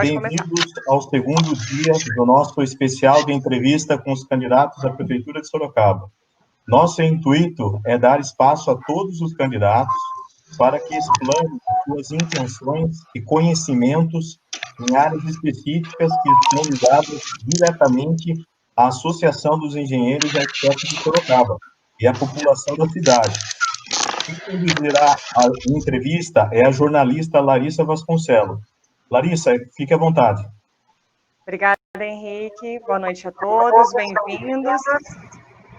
Bem-vindos ao segundo dia do nosso especial de entrevista com os candidatos à Prefeitura de Sorocaba. Nosso intuito é dar espaço a todos os candidatos para que explanem suas intenções e conhecimentos em áreas específicas que estão ligadas diretamente à Associação dos Engenheiros e Arquitetos de Sorocaba e à população da cidade. Quem conduzirá a entrevista é a jornalista Larissa Vasconcelos. Larissa, fique à vontade. Obrigada, Henrique. Boa noite a todos, bem-vindos.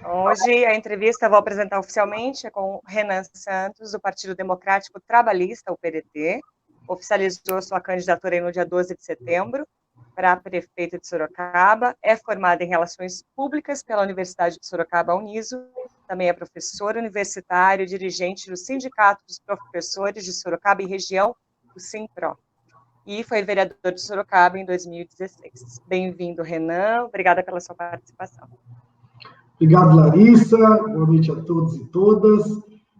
Hoje a entrevista eu vou apresentar oficialmente é com Renan Santos, do Partido Democrático Trabalhista, o PDT. Oficializou sua candidatura no dia 12 de setembro para prefeito de Sorocaba. É formada em Relações Públicas pela Universidade de Sorocaba, Uniso. Também é professor universitário, dirigente do Sindicato dos Professores de Sorocaba e Região, o SIMPRO. E foi vereador de Sorocaba em 2016. Bem-vindo, Renan. Obrigada pela sua participação. Obrigado, Larissa. Boa noite a todos e todas.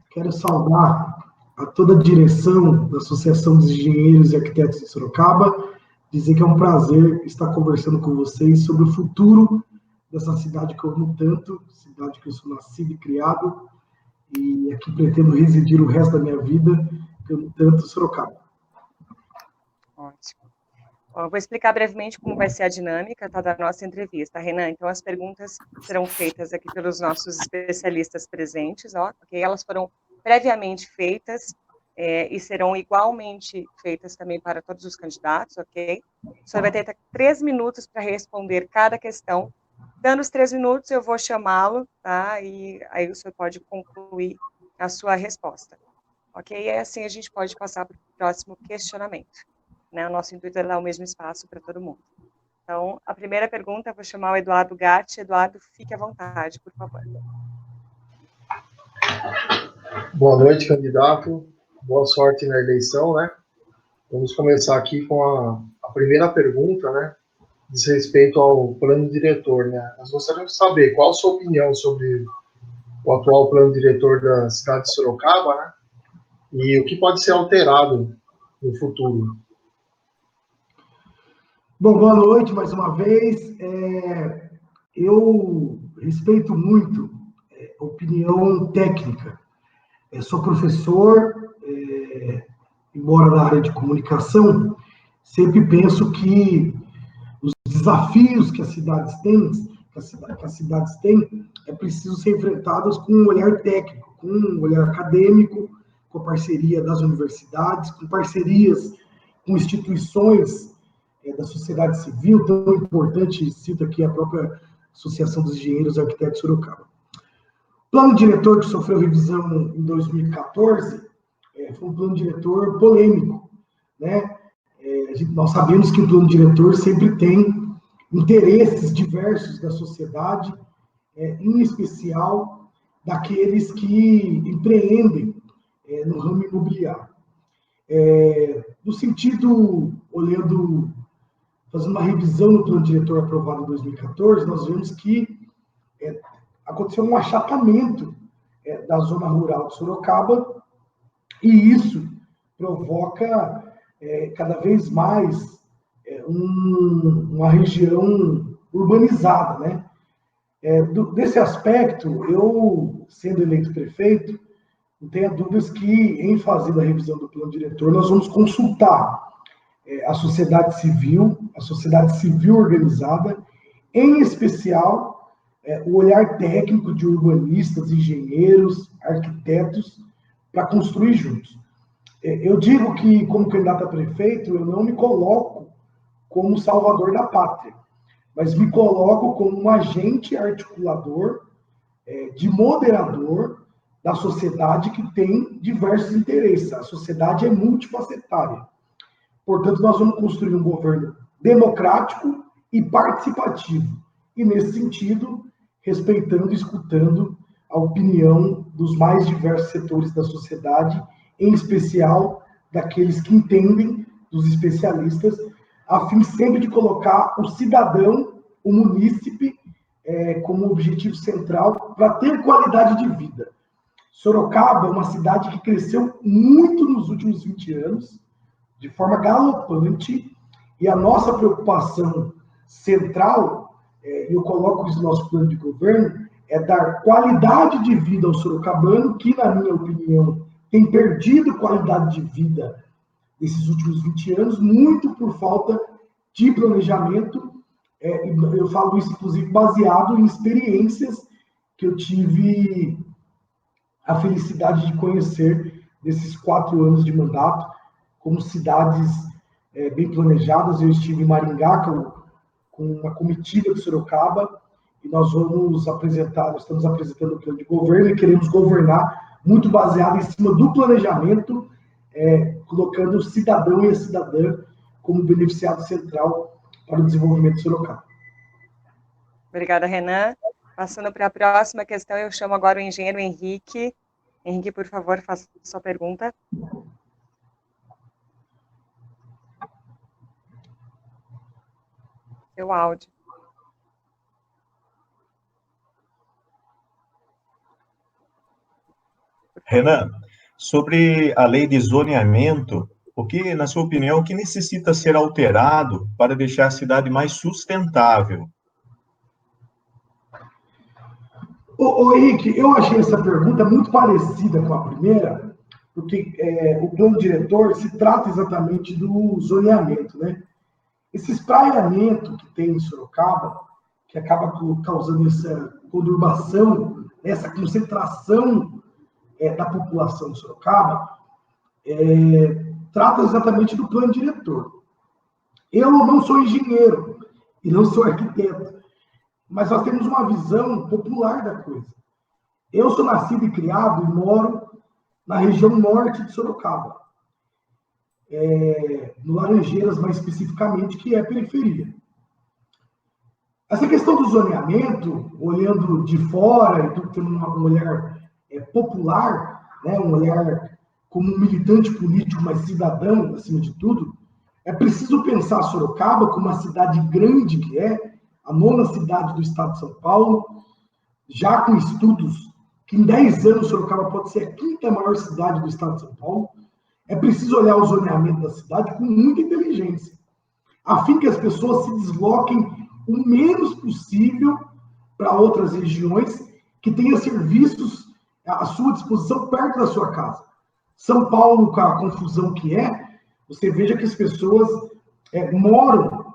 Quero saudar a toda a direção da Associação dos Engenheiros e Arquitetos de Sorocaba, dizer que é um prazer estar conversando com vocês sobre o futuro dessa cidade que eu amo tanto, cidade que eu sou nascido e criado, e aqui pretendo residir o resto da minha vida, que eu amo tanto Sorocaba. Ótimo. Bom, eu vou explicar brevemente como vai ser a dinâmica da nossa entrevista, Renan. Então, as perguntas serão feitas aqui pelos nossos especialistas presentes, ok? Elas foram previamente feitas e serão igualmente feitas também para todos os candidatos, ok? O senhor vai ter 3 minutos para responder cada questão. Dando os 3 minutos, eu vou chamá-lo, tá? E aí o senhor pode concluir a sua resposta, ok? E assim a gente pode passar para o próximo questionamento. Né, o nosso intuito é dar o mesmo espaço para todo mundo. Então, a primeira pergunta, eu vou chamar o Eduardo Gatti. Eduardo, fique à vontade, por favor. Boa noite, candidato. Boa sorte na eleição, né? Vamos começar aqui com a primeira pergunta, né? Diz respeito ao plano diretor, né? Nós gostaríamos de saber qual a sua opinião sobre o atual plano diretor da cidade de Sorocaba, né? E o que pode ser alterado no futuro. Bom, boa noite mais uma vez. Eu respeito muito a opinião técnica. Sou professor, embora na área de comunicação, sempre penso que os desafios que as cidades têm, é preciso ser enfrentados com um olhar técnico, com um olhar acadêmico, com a parceria das universidades, com parcerias com instituições da sociedade civil, tão importante, cito aqui a própria Associação dos Engenheiros e Arquitetos de Sorocaba. O plano diretor que sofreu revisão em 2014 foi um plano diretor polêmico, né? Nós sabemos que o plano diretor sempre tem interesses diversos da sociedade, em especial daqueles que empreendem no ramo imobiliário. No sentido, fazendo uma revisão no plano diretor aprovado em 2014, nós vemos que aconteceu um achatamento da zona rural de Sorocaba, e isso provoca cada vez mais uma região urbanizada, né? Desse aspecto, eu, sendo eleito prefeito, não tenha dúvidas que, em fazendo a revisão do plano diretor, nós vamos consultar a sociedade civil organizada, em especial o olhar técnico de urbanistas, engenheiros, arquitetos, para construir juntos. Eu digo que, como candidato a prefeito, eu não me coloco como salvador da pátria, mas me coloco como um agente articulador, de moderador da sociedade que tem diversos interesses. A sociedade é multifacetária. Portanto, nós vamos construir um governo democrático e participativo. E, nesse sentido, respeitando e escutando a opinião dos mais diversos setores da sociedade, em especial daqueles que entendem, dos especialistas, a fim sempre de colocar o cidadão, o munícipe, como objetivo central para ter qualidade de vida. Sorocaba é uma cidade que cresceu muito nos últimos 20 anos, de forma galopante, E a nossa preocupação central, eu coloco isso no nosso plano de governo, é dar qualidade de vida ao sorocabano, que, na minha opinião, tem perdido qualidade de vida nesses últimos 20 anos, muito por falta de planejamento. Eu falo isso, inclusive, baseado em experiências que eu tive a felicidade de conhecer nesses 4 anos de mandato, como cidades bem planejadas. Eu estive em Maringá com uma comitiva de Sorocaba, e nós estamos apresentando o plano de governo e queremos governar muito baseado em cima do planejamento, colocando o cidadão e a cidadã como beneficiado central para o desenvolvimento de Sorocaba. Obrigada, Renan. Passando para a próxima questão, eu chamo agora o engenheiro Henrique. Henrique, por favor, faça sua pergunta. Seu áudio. Renan, sobre a lei de zoneamento, na sua opinião, o que necessita ser alterado para deixar a cidade mais sustentável? Ô Henrique, eu achei essa pergunta muito parecida com a primeira, porque o plano diretor se trata exatamente do zoneamento, né? Esse espraiamento que tem em Sorocaba, que acaba causando essa conurbação, essa concentração da população de Sorocaba, trata exatamente do plano diretor. Eu não sou engenheiro e não sou arquiteto, mas nós temos uma visão popular da coisa. Eu sou nascido e criado e moro na região norte de Sorocaba, no Laranjeiras, mais especificamente, que é a periferia. Essa questão do zoneamento, olhando de fora e tendo um olhar popular, né, um olhar como um militante político, mas cidadão, acima de tudo, é preciso pensar Sorocaba como uma cidade grande que é, a 9ª cidade do estado de São Paulo, já com estudos que em 10 anos Sorocaba pode ser a 5ª maior cidade do estado de São Paulo. É preciso olhar o zoneamento da cidade com muita inteligência, a fim que as pessoas se desloquem o menos possível para outras regiões que tenham serviços à sua disposição perto da sua casa. São Paulo, com a confusão que você veja que as pessoas moram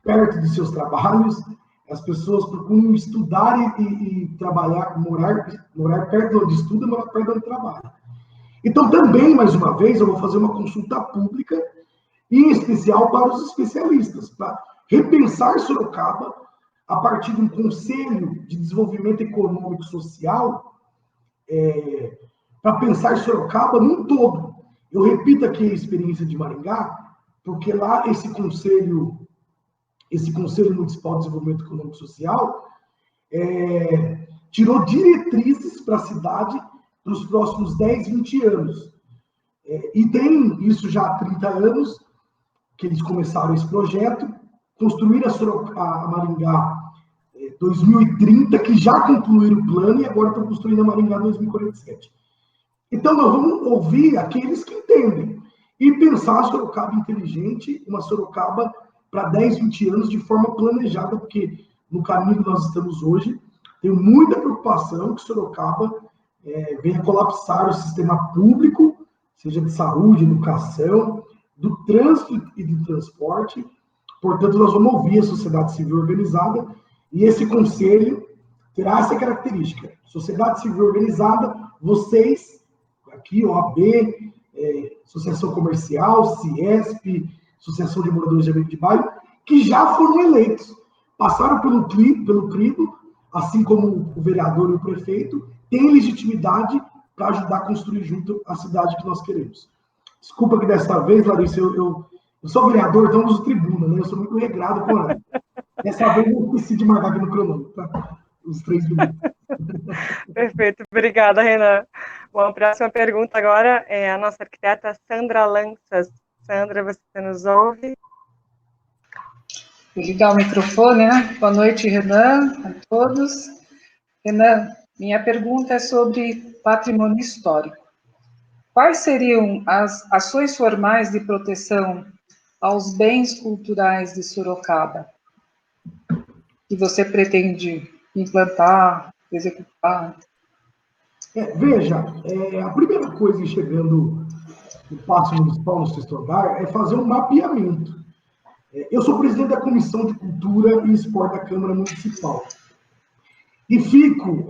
perto de seus trabalhos, as pessoas procuram estudar e trabalhar, morar perto de onde estuda, morar perto de onde trabalha. Então, também, mais uma vez, eu vou fazer uma consulta pública, em especial para os especialistas, para repensar Sorocaba a partir de um Conselho de Desenvolvimento Econômico e Social, para pensar Sorocaba num todo. Eu repito aqui a experiência de Maringá, porque lá esse Conselho Municipal de Desenvolvimento Econômico e Social tirou diretrizes para a cidade nos próximos 10, 20 anos. E tem isso já há 30 anos, que eles começaram esse projeto, construíram a Maringá 2030, que já concluíram o plano e agora estão construindo a Maringá 2047. Então, nós vamos ouvir aqueles que entendem e pensar a Sorocaba inteligente, uma Sorocaba para 10, 20 anos de forma planejada, porque no caminho que nós estamos hoje, tenho muita preocupação que Sorocaba venha colapsar o sistema público, seja de saúde, educação, do trânsito e do transporte. Portanto, nós vamos ouvir a sociedade civil organizada e esse conselho terá essa característica. Sociedade civil organizada, vocês, aqui, OAB, Associação Comercial, Ciesp, Associação de Moradores de Ambiente de Bairro, que já foram eleitos, passaram pelo crivo, assim como o vereador e o prefeito, têm legitimidade para ajudar a construir junto a cidade que nós queremos. Desculpa que dessa vez, Larissa, eu sou vereador, então eu uso tribuna, né? Eu sou muito regrado com ela. Dessa vez eu esqueci de marcar aqui no cronômetro, tá? Os 3 minutos. Perfeito, obrigada, Renan. Bom, a próxima pergunta agora é a nossa arquiteta Sandra Lanças. Sandra, você nos ouve? Vou ligar o microfone, né? Boa noite, Renan, a todos. Renan, minha pergunta é sobre patrimônio histórico. Quais seriam as ações formais de proteção aos bens culturais de Sorocaba, que você pretende implantar, executar? Veja, a primeira coisa chegando no Paço Municipal no Sexto Andar é fazer um mapeamento. Eu sou presidente da Comissão de Cultura e Esporte da Câmara Municipal. E fico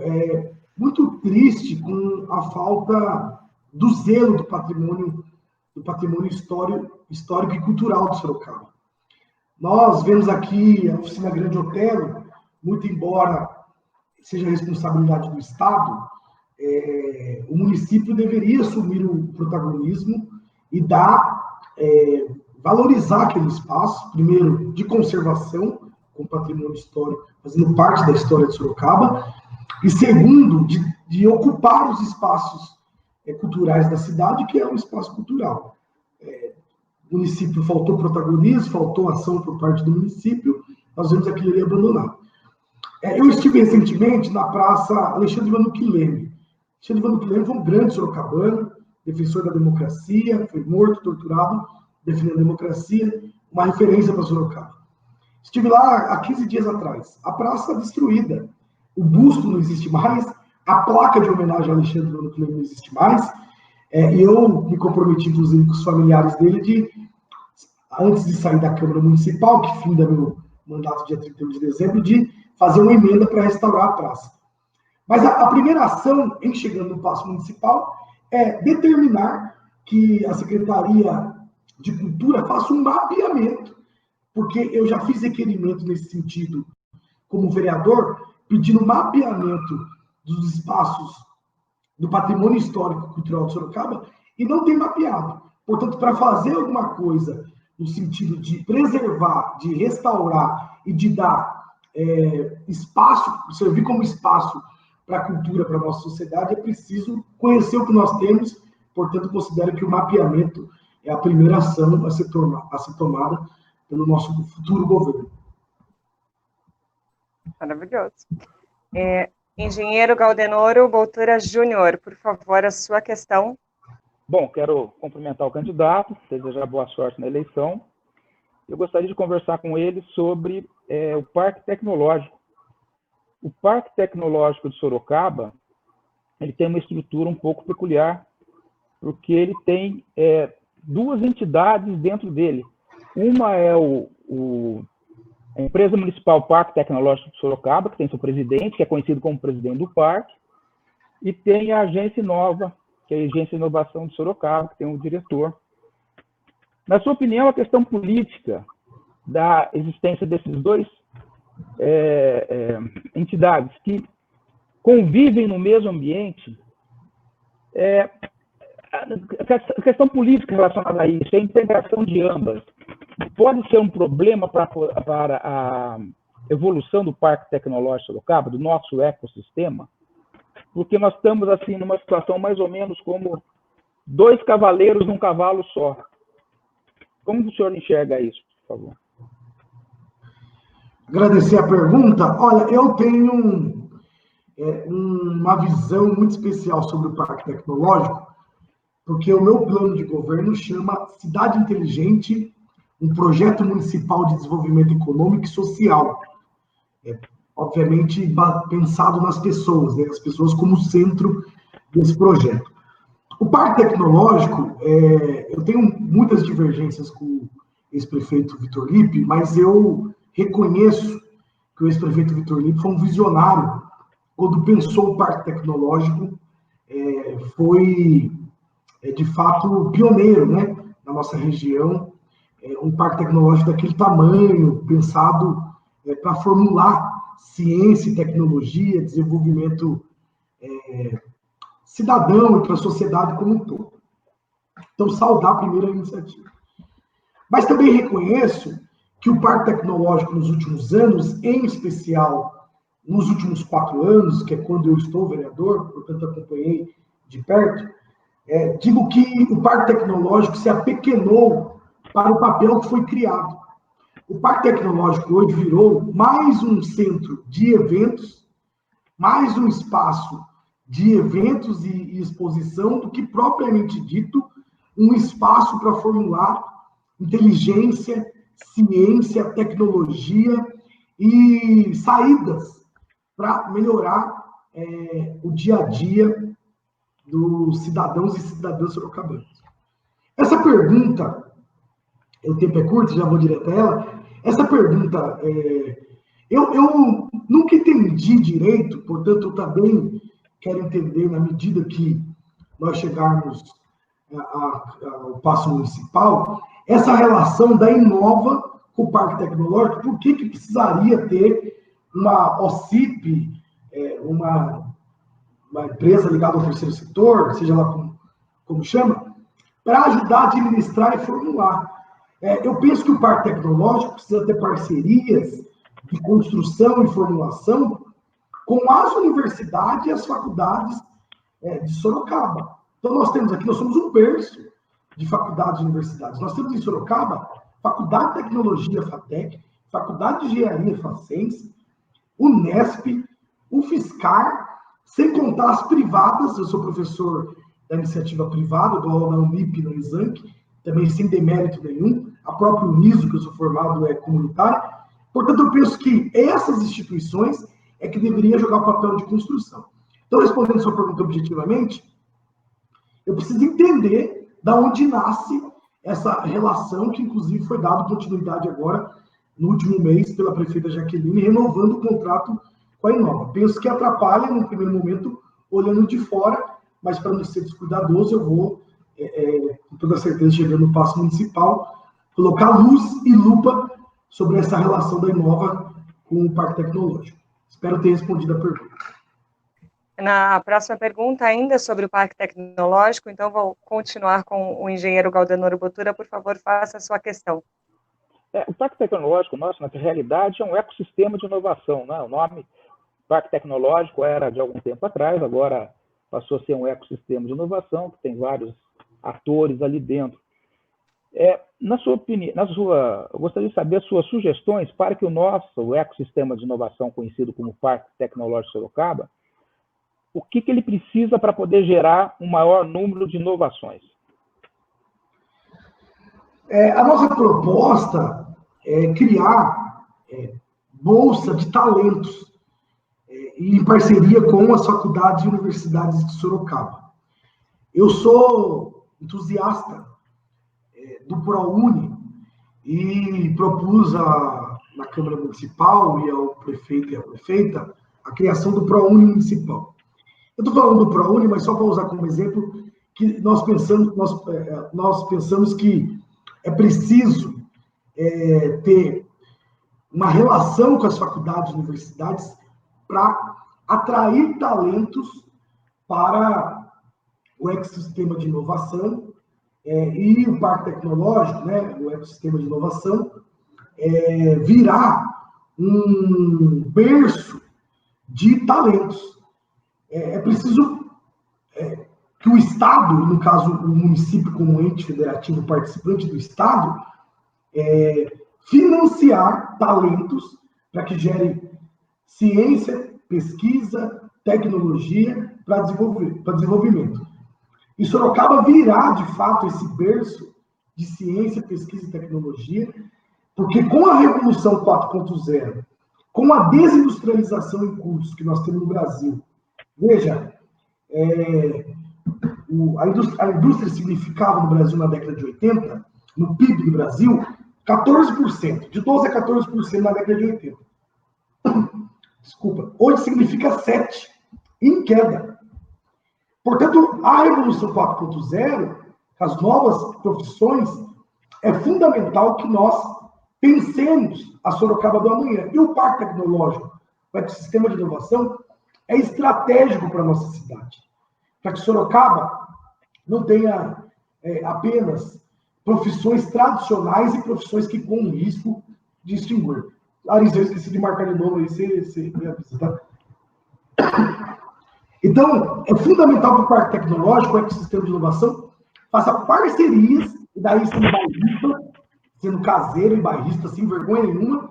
muito triste com a falta do zelo do patrimônio histórico e cultural de Sorocaba. Nós vemos aqui a Oficina Grande Otelo, muito embora seja responsabilidade do Estado, o município deveria assumir o protagonismo e valorizar aquele espaço, primeiro, de conservação, com patrimônio histórico, fazendo parte da história de Sorocaba, e segundo, de ocupar os espaços culturais da cidade, que é um espaço cultural. O município faltou protagonismo, faltou ação por parte do município, nós vemos aquilo ali abandonado. Eu estive recentemente na Praça Alexandre Vanucchi Leme. Alexandre Vanucchi Leme foi um grande sorocabano, defensor da democracia, foi morto, torturado, defendendo a democracia, uma referência para Sorocaba. Estive lá há 15 dias atrás. A praça está destruída. O busto não existe mais, a placa de homenagem a Alexandre Vanucchi Leme não existe mais, e eu me comprometi, inclusive, com os familiares dele, antes de sair da Câmara Municipal, que finda meu mandato dia 31 de dezembro, de fazer uma emenda para restaurar a praça. Mas a primeira ação, em chegando no Paço Municipal, é determinar que a Secretaria de Cultura faça um mapeamento, porque eu já fiz requerimento nesse sentido como vereador, pedindo mapeamento dos espaços do patrimônio histórico e cultural de Sorocaba, e não tem mapeado. Portanto, para fazer alguma coisa no sentido de preservar, de restaurar e de dar espaço, servir como espaço para a cultura, para a nossa sociedade, é preciso conhecer o que nós temos. Portanto, considero que o mapeamento é a primeira ação a ser tomada pelo nosso futuro governo. Maravilhoso. Engenheiro Galdenoro Boutura Júnior, por favor, a sua questão. Bom, quero cumprimentar o candidato, desejar boa sorte na eleição. Eu gostaria de conversar com ele sobre o Parque Tecnológico. O Parque Tecnológico de Sorocaba, ele tem uma estrutura um pouco peculiar, porque ele tem duas entidades dentro dele. Uma é a Empresa Municipal Parque Tecnológico de Sorocaba, que tem seu presidente, que é conhecido como presidente do parque, e tem a Agência Inova, que é a Agência de Inovação de Sorocaba, que tem um diretor. Na sua opinião, a questão política da existência desses dois entidades que convivem no mesmo ambiente, a questão política relacionada a isso, a integração de ambas, pode ser um problema para a evolução do Parque Tecnológico de Sorocaba, do nosso ecossistema, porque nós estamos assim numa situação mais ou menos como dois cavaleiros num cavalo só. Como o senhor enxerga isso, por favor? Agradecer a pergunta. Olha, eu tenho uma visão muito especial sobre o Parque Tecnológico, porque o meu plano de governo chama Cidade Inteligente, um projeto municipal de desenvolvimento econômico e social. Obviamente, pensado nas pessoas, né? As pessoas como centro desse projeto. O Parque Tecnológico, eu tenho muitas divergências com o ex-prefeito Vitor Lippe, mas eu reconheço que o ex-prefeito Vitor Lippe foi um visionário. Quando pensou o Parque Tecnológico, foi, de fato, pioneiro, né, na nossa região. Um parque tecnológico daquele tamanho, pensado para formular ciência e tecnologia, desenvolvimento cidadão e para a sociedade como um todo. Então, saudar a primeira iniciativa. Mas também reconheço que o Parque Tecnológico, nos últimos anos, em especial nos últimos 4 anos, que é quando eu estou vereador, portanto, acompanhei de perto, digo que o Parque Tecnológico se apequenou para o papel que foi criado. O Parque Tecnológico hoje virou mais um centro de eventos, mais um espaço de eventos e exposição do que propriamente dito um espaço para formular inteligência, ciência, tecnologia e saídas para melhorar o dia a dia dos cidadãos e cidadãs sorocabanos. Essa pergunta, o tempo é curto, já vou direto a ela. Essa pergunta, eu nunca entendi direito, portanto, eu também quero entender na medida que nós chegarmos ao passo municipal, essa relação da Inova com o Parque Tecnológico, por que precisaria ter uma OCIP, uma empresa ligada ao terceiro setor, seja lá como chama, para ajudar a administrar e formular. Eu penso que o Parque Tecnológico precisa ter parcerias de construção e formulação com as universidades e as faculdades de Sorocaba. Então, nós somos um berço de faculdades e universidades. Nós temos em Sorocaba Faculdade de Tecnologia, FATEC, Faculdade de Engenharia, FACENS, Unesp, UFSCar, sem contar as privadas. Eu sou professor da iniciativa privada, dou aula na Unip, na Exanc, também sem demérito nenhum. A própria Uniso, que eu sou formado, é comunitária. Portanto, eu penso que essas instituições é que deveriam jogar o papel de construção. Então, respondendo a sua pergunta objetivamente, eu preciso entender de onde nasce essa relação, que inclusive foi dada continuidade agora, no último mês, pela prefeita Jaqueline, renovando o contrato com a Inova. Penso que atrapalha, no primeiro momento, olhando de fora, mas para não ser descuidadoso, eu vou, com toda certeza, chegando no passo municipal, colocar luz e lupa sobre essa relação da Inova com o Parque Tecnológico. Espero ter respondido a pergunta. Na próxima pergunta, ainda sobre o Parque Tecnológico, então vou continuar com o engenheiro Galdenoro Botura. Por favor, faça a sua questão. O Parque Tecnológico, nosso, na realidade, é um ecossistema de inovação, né? O nome Parque Tecnológico era de algum tempo atrás, agora passou a ser um ecossistema de inovação, que tem vários atores ali dentro. Na sua opinião, eu gostaria de saber as suas sugestões para que o ecossistema de inovação, conhecido como Parque Tecnológico Sorocaba, o que ele precisa para poder gerar um maior número de inovações? A nossa proposta é criar bolsa de talentos em parceria com as faculdades e universidades de Sorocaba. Eu sou entusiasta do ProUni e propus na Câmara Municipal e ao prefeito e à prefeita a criação do ProUni Municipal. Eu estou falando do ProUni, mas só para usar como exemplo, que nós pensamos que é preciso ter uma relação com as faculdades e universidades para atrair talentos para o ecossistema de inovação e o Parque Tecnológico, né, o ecossistema de inovação, virar um berço de talentos. É preciso que o Estado, no caso o município como ente federativo participante do Estado, financiar talentos para que gere ciência, pesquisa, tecnologia para desenvolvimento. E Sorocaba virá, de fato, esse berço de ciência, pesquisa e tecnologia, porque com a Revolução 4.0, com a desindustrialização em curso que nós temos no Brasil, veja, a indústria significava no Brasil na década de 80, no PIB do Brasil, 14%, de 12% a 14% na década de 80. Desculpa, hoje significa 7%, em queda. Portanto, a Revolução 4.0, as novas profissões, é fundamental que nós pensemos a Sorocaba do amanhã. E o Parque Tecnológico, o ecossistema de inovação, é estratégico para a nossa cidade. Para que Sorocaba não tenha apenas profissões tradicionais e profissões que correm risco de extinguir. Larissa, eu esqueci de marcar de novo aí, você me avisa, tá? Então, é fundamental que o Parque Tecnológico, o ecossistema de inovação, faça parcerias, e daí sendo bairrista, sendo caseiro e bairrista, sem vergonha nenhuma,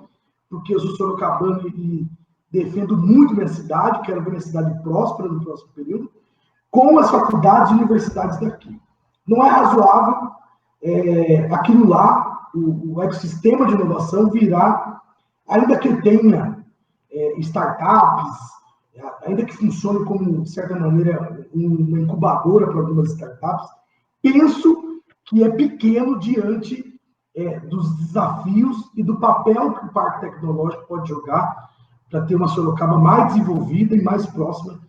porque eu sou sorocabano e defendo muito minha cidade, quero ver minha cidade próspera no próximo período, com as faculdades e universidades daqui. Não é razoável aquilo lá o ecossistema de inovação virá, ainda que tenha startups, ainda que funcione como, de certa maneira, uma incubadora para algumas startups, penso que é pequeno diante dos desafios e do papel que o Parque Tecnológico pode jogar para ter uma Sorocaba mais desenvolvida e mais próspera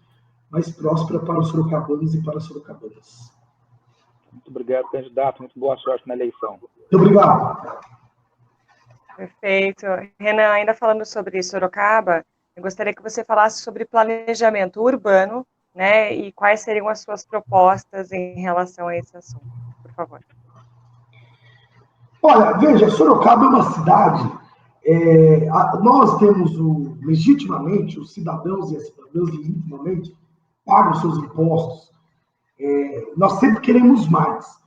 para os sorocabanos e para as sorocabanas. Muito obrigado, candidato. Muito boa sorte na eleição. Muito obrigado. Perfeito. Renan, ainda falando sobre Sorocaba, eu gostaria que você falasse sobre planejamento urbano, né, e quais seriam as suas propostas em relação a esse assunto, por favor. Olha, veja, Sorocaba é uma cidade, nós temos legitimamente, os cidadãos e as cidadãs legitimamente pagam seus impostos, nós sempre queremos mais.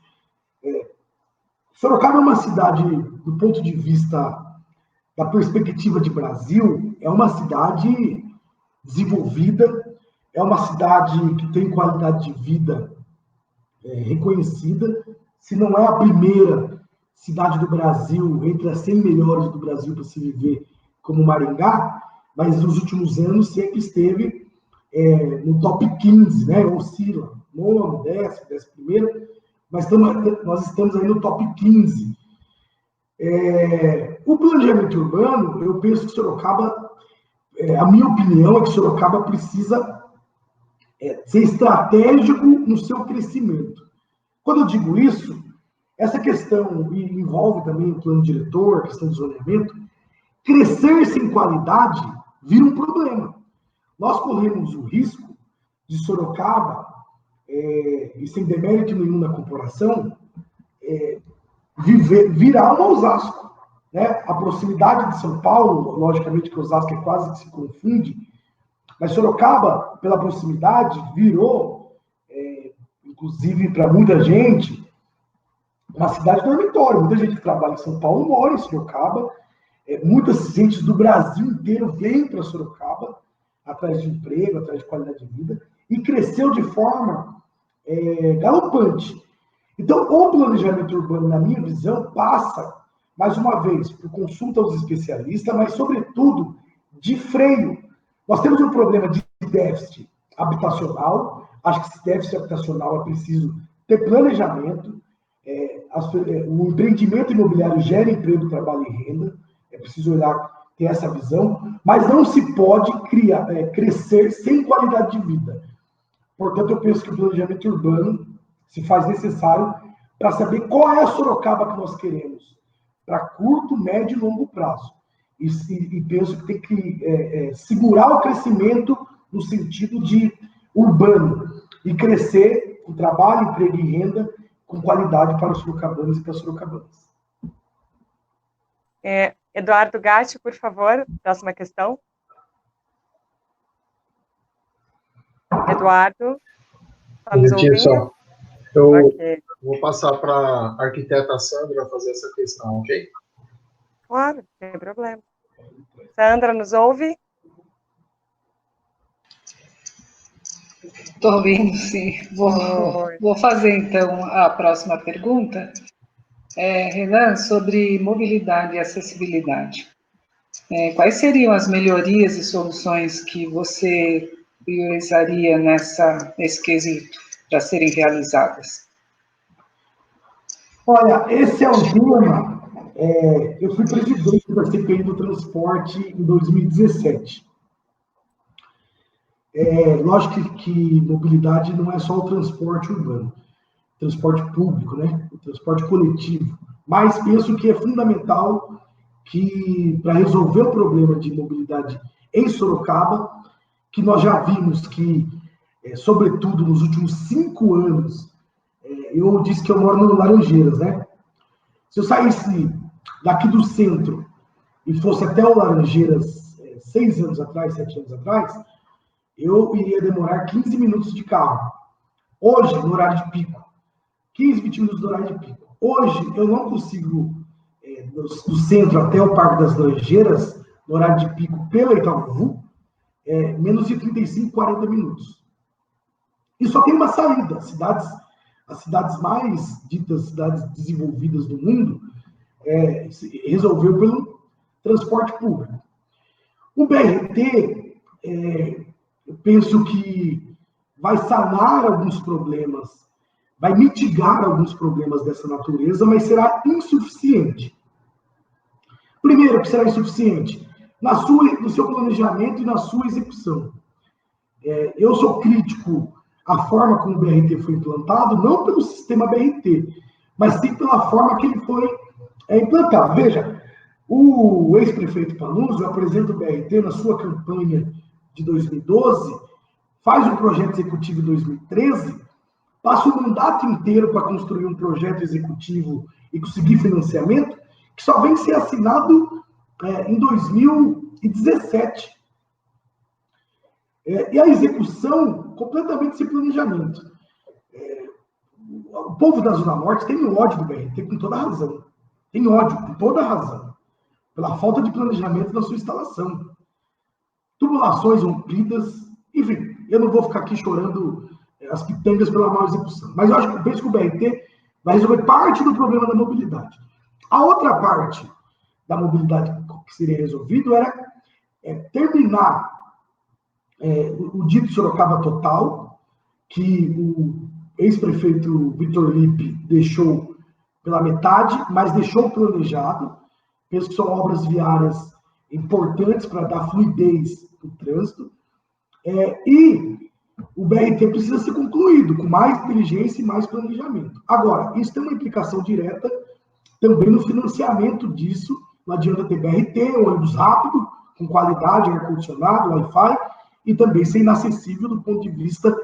Sorocaba é uma cidade, do ponto de vista da perspectiva de Brasil, é uma cidade desenvolvida, é uma cidade que tem qualidade de vida reconhecida, se não é a primeira cidade do Brasil, entre as 100 melhores do Brasil para se viver, como Maringá, mas nos últimos anos sempre esteve no top 15, né? Oscila, nono, décimo primeiro, mas nós estamos aí no top 15. O planejamento urbano, eu penso que Sorocaba, a minha opinião é que Sorocaba precisa ser estratégico no seu crescimento. Quando eu digo isso, essa questão envolve também o plano diretor, a questão do zoneamento. Crescer sem qualidade vira um problema. Nós corremos o risco de Sorocaba, e sem demérito nenhum na corporação, virar um Osasco. Né? A proximidade de São Paulo, logicamente que Osasco é quase que se confunde, mas Sorocaba, pela proximidade, virou, inclusive para muita gente, uma cidade dormitório. Muita gente que trabalha em São Paulo mora em Sorocaba. Muitas gente do Brasil inteiro vem para Sorocaba atrás de emprego, atrás de qualidade de vida, e cresceu de forma galopante. Então, o planejamento urbano, na minha visão, passa, mais uma vez, por consulta aos especialistas, mas, sobretudo, de freio. Nós temos um problema de déficit habitacional. Acho que esse déficit habitacional é preciso ter planejamento. O empreendimento imobiliário gera emprego, trabalho e renda. É preciso olhar, ter essa visão, mas não se pode crescer sem qualidade de vida. Portanto, eu penso que o planejamento urbano se faz necessário para saber qual é a Sorocaba que nós queremos, para curto, médio e longo prazo. E penso que tem que segurar o crescimento no sentido de urbano e crescer com trabalho, emprego e renda com qualidade para os sorocabanos e para as sorocabanas. Eduardo Gatti, por favor, próxima questão. Eduardo, está nos ouvindo? Eu vou passar para a arquiteta Sandra fazer essa questão, ok? Claro, não tem problema. Sandra, nos ouve? Estou ouvindo, sim. Vou fazer, então, a próxima pergunta. Renan, sobre mobilidade e acessibilidade. Quais seriam as melhorias e soluções que você priorizaria nesse quesito para serem realizadas? Olha, esse é um tema. Eu fui presidente da CPI do transporte em 2017. Lógico que mobilidade não é só o transporte urbano, transporte público, né? O transporte coletivo. Mas penso que é fundamental que, para resolver o problema de mobilidade em Sorocaba, que nós já vimos que, sobretudo nos últimos 5 anos, eu disse que eu moro no Laranjeiras, né? Se eu saísse daqui do centro e fosse até o Laranjeiras 6 anos atrás, 7 anos atrás, eu iria demorar 15 minutos de carro. Hoje, no horário de pico, 15, 20 minutos no horário de pico. Hoje, eu não consigo, do centro até o Parque das Laranjeiras, no horário de pico, pela Itaúvu, menos de 35, 40 minutos. E só tem uma saída. As cidades mais ditas cidades desenvolvidas do mundo, resolveu pelo transporte público. O BRT, eu penso que vai sanar alguns problemas, vai mitigar alguns problemas dessa natureza, mas será insuficiente. Primeiro, que será insuficiente no seu planejamento e na sua execução. Eu sou crítico à forma como o BRT foi implantado, não pelo sistema BRT, mas sim pela forma que ele foi implantado. Veja, o ex-prefeito Panunzio apresenta o BRT na sua campanha de 2012, faz um projeto executivo em 2013, passa o mandato inteiro para construir um projeto executivo e conseguir financiamento, que só vem ser assinado em 2017. E a execução completamente sem planejamento. O povo da Zona Norte tem ódio do BRT com toda razão. Tem ódio com toda razão. Pela falta de planejamento na sua instalação. Tubulações rompidas. Enfim, eu não vou ficar aqui chorando as pitangas pela má execução. Mas eu penso que o BRT vai resolver parte do problema da mobilidade. A outra parte da mobilidade que seria resolvido era terminar o dito Sorocaba Total, que o ex-prefeito Vitor Lippe deixou pela metade, mas deixou planejado. Penso que são obras viárias importantes para dar fluidez para o trânsito. E o BRT precisa ser concluído com mais inteligência e mais planejamento. Agora, isso tem uma implicação direta também no financiamento disso. Não adianta ter BRT, ônibus rápido, com qualidade, ar-condicionado, Wi-Fi, e também ser inacessível do ponto de vista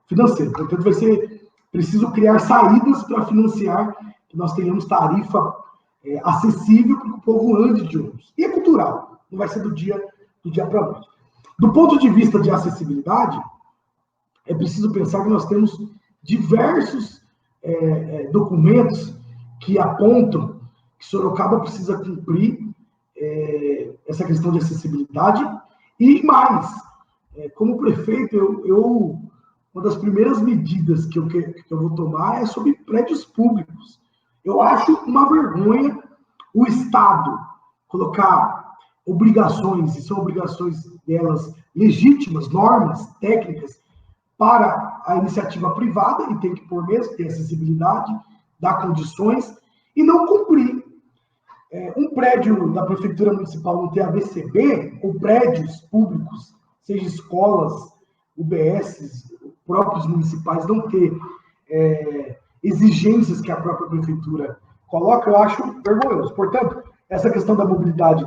financeiro. Portanto, vai ser preciso criar saídas para financiar que nós tenhamos tarifa acessível para que o povo ande de ônibus. E é cultural, não vai ser do dia para a noite. Do ponto de vista de acessibilidade, é preciso pensar que nós temos diversos documentos que apontam que Sorocaba precisa cumprir essa questão de acessibilidade e mais. Como prefeito, uma das primeiras medidas que eu vou tomar é sobre prédios públicos. Eu acho uma vergonha o Estado colocar obrigações, e são obrigações delas legítimas, normas técnicas, para a iniciativa privada, e tem que pôr mesmo, ter acessibilidade, dar condições, e não cumprir. Um prédio da Prefeitura Municipal não ter AVCB, ou prédios públicos, seja escolas, UBSs, próprios municipais, não ter exigências que a própria Prefeitura coloca, eu acho vergonhoso. Portanto, essa questão da mobilidade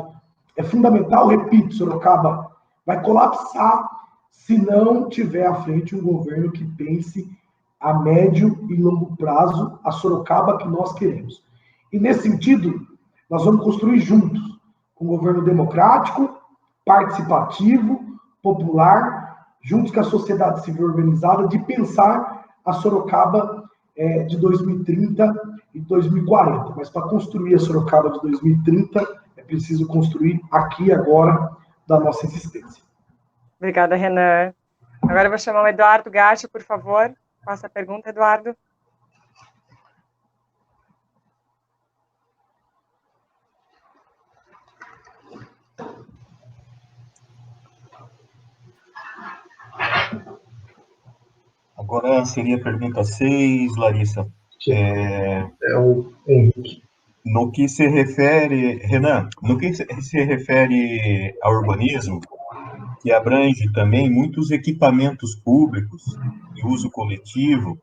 é fundamental. Repito, Sorocaba vai colapsar se não tiver à frente um governo que pense a médio e longo prazo a Sorocaba que nós queremos. E, nesse sentido, nós vamos construir juntos um governo democrático, participativo, popular, juntos com a sociedade civil organizada, de pensar a Sorocaba de 2030 e 2040. Mas para construir a Sorocaba de 2030, é preciso construir aqui e agora da nossa existência. Obrigada, Renan. Agora eu vou chamar o Eduardo Gatti, por favor. Faça a pergunta, Eduardo. Agora seria a pergunta 6, Larissa. O Henrique. No que se refere, Renan, no que se refere ao urbanismo, que abrange também muitos equipamentos públicos de uso coletivo,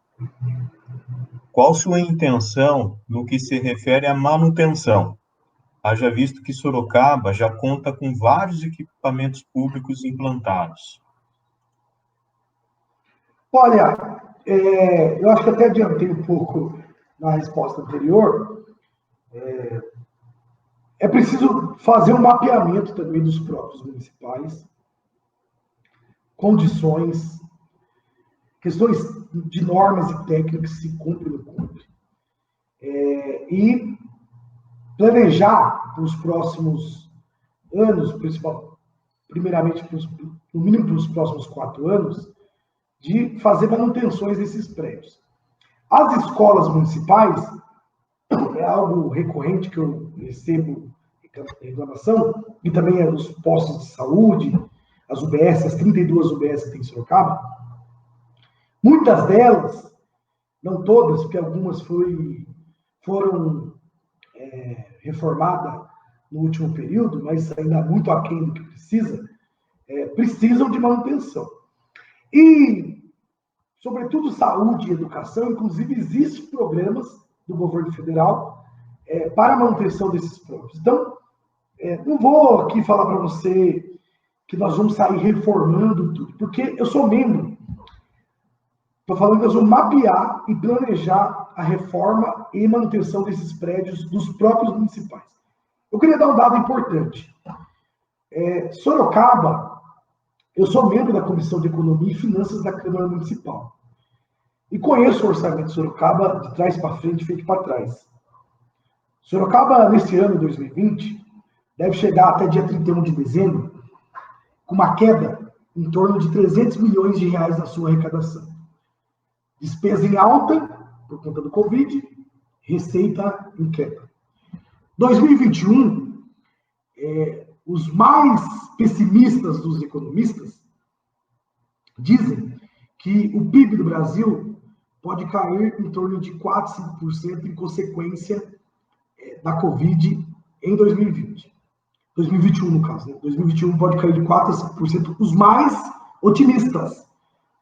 qual sua intenção no que se refere à manutenção? Haja visto que Sorocaba já conta com vários equipamentos públicos implantados. Olha, eu acho que até adiantei um pouco na resposta anterior. É preciso fazer um mapeamento também dos próprios municipais, condições, questões de normas e técnicas, se cumpre ou não cumpre, e planejar para os próximos anos, primeiramente, no mínimo para os próximos 4 anos, de fazer manutenções desses prédios. As escolas municipais, é algo recorrente que eu recebo reclamação, e também é os postos de saúde, as UBS, as 32 UBS que tem em Sorocaba. Muitas delas, não todas, porque algumas foram reformadas no último período, mas ainda muito aquém do que precisam de manutenção. E, sobretudo, saúde e educação, inclusive, existem programas do governo federal para a manutenção desses prédios. Então, não vou aqui falar para você que nós vamos sair reformando tudo, porque eu sou membro. Estou falando que nós vamos mapear e planejar a reforma e manutenção desses prédios dos próprios municipais. Eu queria dar um dado importante. Sorocaba, eu sou membro da Comissão de Economia e Finanças da Câmara Municipal. E conheço o orçamento de Sorocaba de trás para frente, feito para trás. Sorocaba, nesse ano, 2020, deve chegar até dia 31 de dezembro com uma queda em torno de 300 milhões de reais na sua arrecadação. Despesa em alta, por conta do Covid, receita em queda. 2021, os mais pessimistas dos economistas dizem que o PIB do Brasil pode cair em torno de 4%, 5% em consequência da Covid em 2020. 2021, no caso, né? 2021 pode cair de 4% a 5%, os mais otimistas.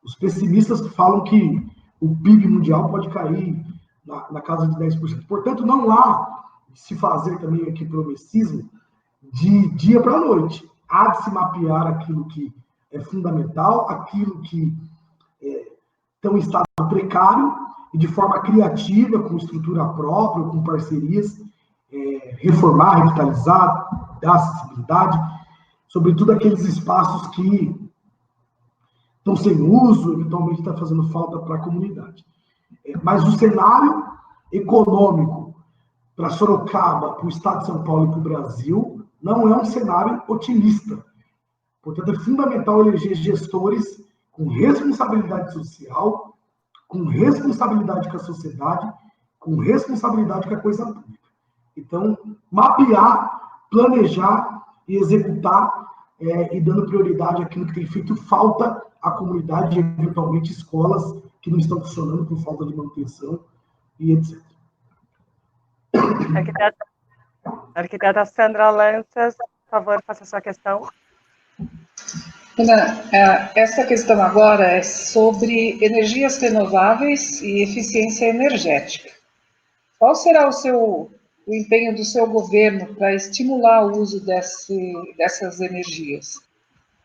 Os pessimistas falam que o PIB mundial pode cair na casa de 10%. Portanto, não há de se fazer também aqui progressismo de dia para a noite. Há de se mapear aquilo que é fundamental, aquilo que tem um estado precário, e de forma criativa, com estrutura própria, com parcerias, reformar, revitalizar, dar acessibilidade, sobretudo aqueles espaços que estão sem uso, eventualmente está fazendo falta para a comunidade. Mas o cenário econômico para Sorocaba, para o estado de São Paulo e para o Brasil, não é um cenário otimista. Portanto, é fundamental eleger gestores com responsabilidade social, com responsabilidade com a sociedade, com responsabilidade com a coisa pública. Então, mapear, planejar e executar, e dando prioridade àquilo que tem feito falta à comunidade, eventualmente escolas que não estão funcionando por falta de manutenção e etc. Arquiteta Sandra Lanças, por favor, faça a sua questão. Essa questão agora é sobre energias renováveis e eficiência energética. Qual será o empenho do seu governo para estimular o uso dessas energias,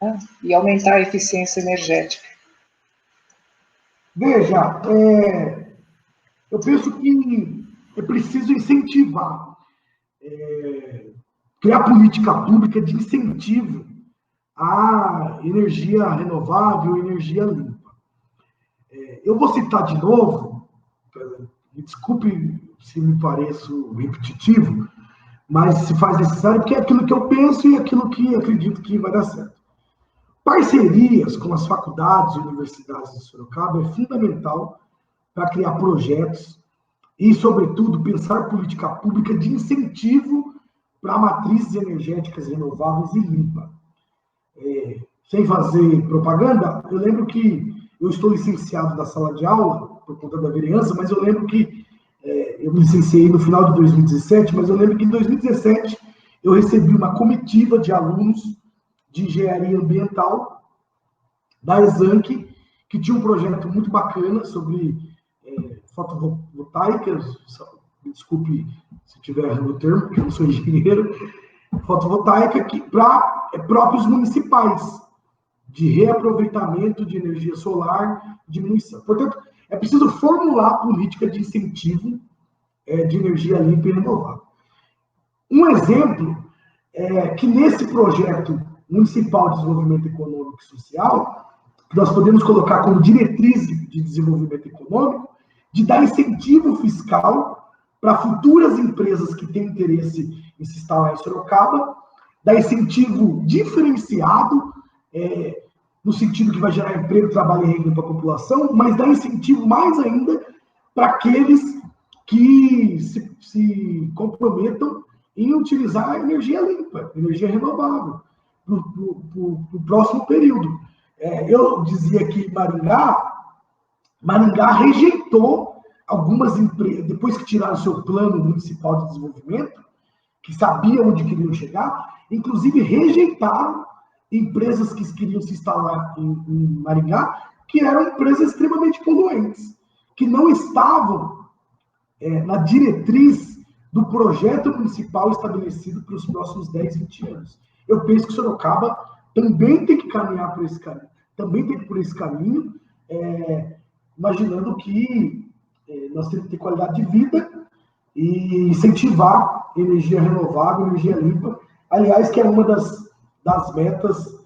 né, e aumentar a eficiência energética? Veja, eu penso que é preciso incentivar, criar política pública de incentivo à energia renovável, energia limpa. Eu vou citar de novo, me desculpe se me pareço repetitivo, mas se faz necessário, porque é aquilo que eu penso e aquilo que acredito que vai dar certo. Parcerias com as faculdades e universidades de Sorocaba é fundamental para criar projetos e, sobretudo, pensar política pública de incentivo para matrizes energéticas renováveis e limpas. Sem fazer propaganda, eu lembro que eu estou licenciado da sala de aula, por conta da vereança, mas eu lembro que eu me licenciei no final de 2017, mas eu lembro que em 2017 eu recebi uma comitiva de alunos de engenharia ambiental da Exanc, que tinha um projeto muito bacana sobre fotovoltaica, desculpe se estiver errando o termo, porque eu não sou engenheiro, fotovoltaica para próprios municipais, de reaproveitamento de energia solar, diminuição. Portanto, é preciso formular política de incentivo de energia limpa e renovável. Um exemplo é que nesse projeto municipal de desenvolvimento econômico e social, que nós podemos colocar como diretriz de desenvolvimento econômico, de dar incentivo fiscal para futuras empresas que têm interesse em se instalar em Sorocaba, dar incentivo diferenciado, no sentido que vai gerar emprego, trabalho e renda para a população, mas dar incentivo mais ainda para aqueles que se comprometam em utilizar a energia limpa, energia renovável, para o próximo período. Eu dizia que Maringá rejeitou algumas empresas, depois que tiraram seu plano municipal de desenvolvimento, que sabiam onde queriam chegar, inclusive rejeitaram empresas que queriam se instalar em Maringá, que eram empresas extremamente poluentes, que não estavam na diretriz do projeto municipal estabelecido para os próximos 10, 20 anos. Eu penso que Sorocaba também tem que caminhar por esse caminho, imaginando que nós temos que ter qualidade de vida e incentivar energia renovável, energia limpa, aliás, que é uma das metas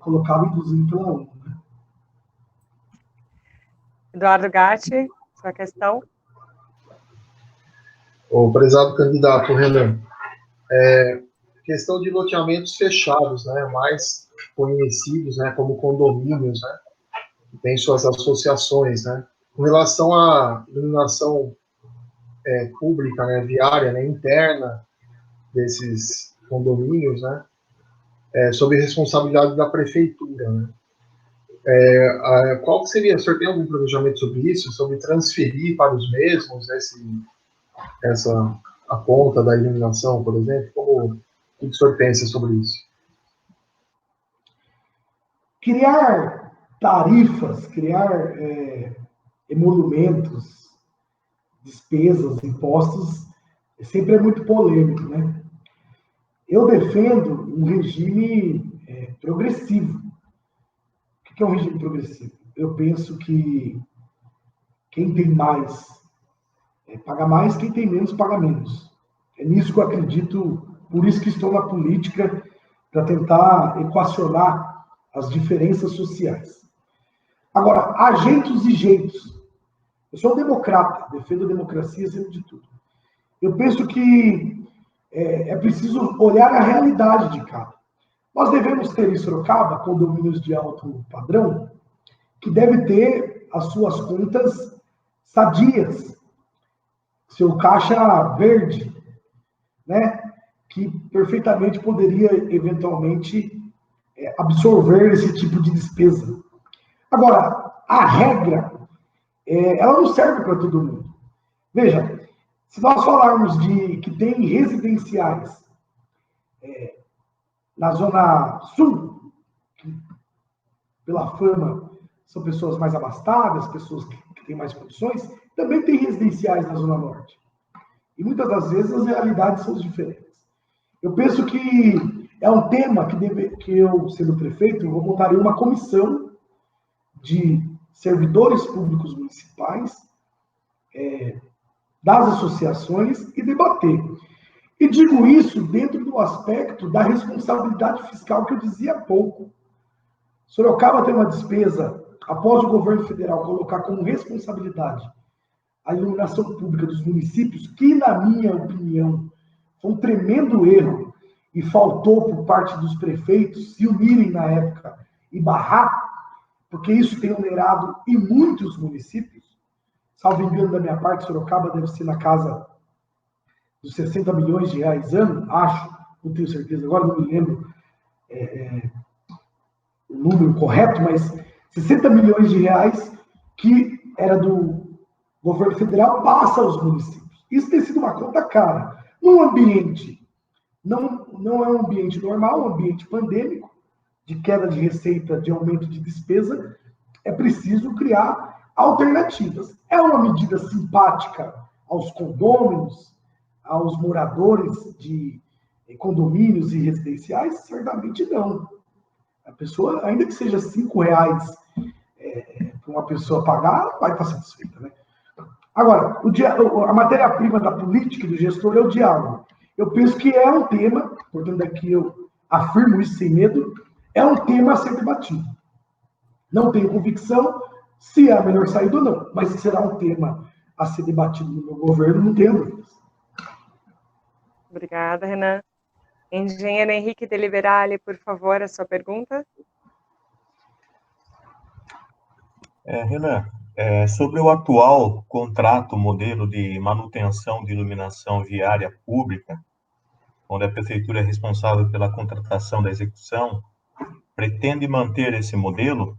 colocadas, inclusive, pela ONU. Né? Eduardo Gatti, sua questão. O prezado candidato Renan, questão de loteamentos fechados, né, mais conhecidos, né, como condomínios, né, que tem suas associações, né, com relação à iluminação pública, né, viária, né, interna desses condomínios, né, sob responsabilidade da prefeitura, né. Qual seria, o senhor tem algum planejamento sobre isso, sobre transferir para os mesmos a conta da iluminação, por exemplo? O que o senhor pensa sobre isso? Criar tarifas, criar emolumentos, despesas, impostos, sempre é muito polêmico, né? Eu defendo um regime progressivo. O que é um regime progressivo? Eu penso que quem tem mais paga mais, quem tem menos paga menos. É nisso que eu acredito, por isso que estou na política, para tentar equacionar as diferenças sociais. Agora, há jeitos e jeitos. Eu sou um democrata, defendo a democracia acima de tudo. Eu penso que é preciso olhar a realidade de cada. Nós devemos ter em Sorocaba condomínios de alto padrão que devem ter as suas contas sadias, seu caixa verde, né? Que perfeitamente poderia, eventualmente, absorver esse tipo de despesa. Agora, a regra, ela não serve para todo mundo. Veja, se nós falarmos de que tem residenciais na Zona Sul, que, pela fama, são pessoas mais abastadas, pessoas que têm mais condições, também tem residenciais na Zona Norte. E muitas das vezes as realidades são diferentes. Eu penso que é um tema que eu, sendo prefeito, vou montar uma comissão de servidores públicos municipais, das associações, e debater. E digo isso dentro do aspecto da responsabilidade fiscal que eu dizia há pouco. Sorocaba tem uma despesa, após o governo federal colocar como responsabilidade a iluminação pública dos municípios, que, na minha opinião, foi um tremendo erro e faltou por parte dos prefeitos se unirem na época e barrar, porque isso tem onerado em muitos municípios. Salvo engano da minha parte, Sorocaba deve ser na casa dos 60 milhões de reais ano, acho, não tenho certeza, agora não me lembro o número correto, mas 60 milhões de reais que era do governo federal passa aos municípios. Isso tem sido uma conta cara. Num ambiente, não é um ambiente normal, um ambiente pandêmico, de queda de receita, de aumento de despesa, é preciso criar alternativas. É uma medida simpática aos condôminos, aos moradores de condomínios e residenciais? Certamente não. A pessoa, ainda que seja R$5 para uma pessoa pagar, vai estar satisfeita, né? Agora, a matéria-prima da política e do gestor é o diálogo. Eu penso que é um tema, portanto aqui eu afirmo isso sem medo, é um tema a ser debatido. Não tenho convicção se é a melhor saída ou não, mas será um tema a ser debatido no meu governo, não tenho dúvidas. Obrigada, Renan. Engenheiro Henrique Deliberale, por favor, a sua pergunta. Renan, Sobre o atual contrato modelo de manutenção de iluminação viária pública, onde a prefeitura é responsável pela contratação da execução, pretende manter esse modelo?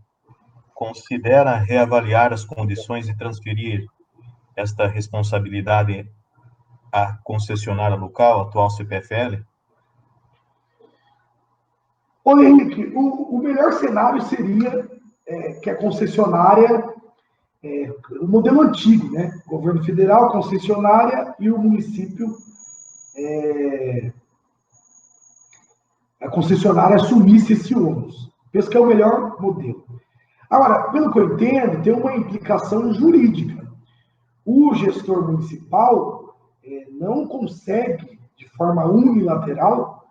Considera reavaliar as condições e transferir esta responsabilidade à concessionária local, atual CPFL? Oi, Henrique, o melhor cenário seria que a concessionária, o modelo antigo, né? Governo federal, concessionária e o município, a concessionária assumisse esse ônus. Penso que é o melhor modelo. Agora, pelo que eu entendo, tem uma implicação jurídica. O gestor municipal não consegue, de forma unilateral,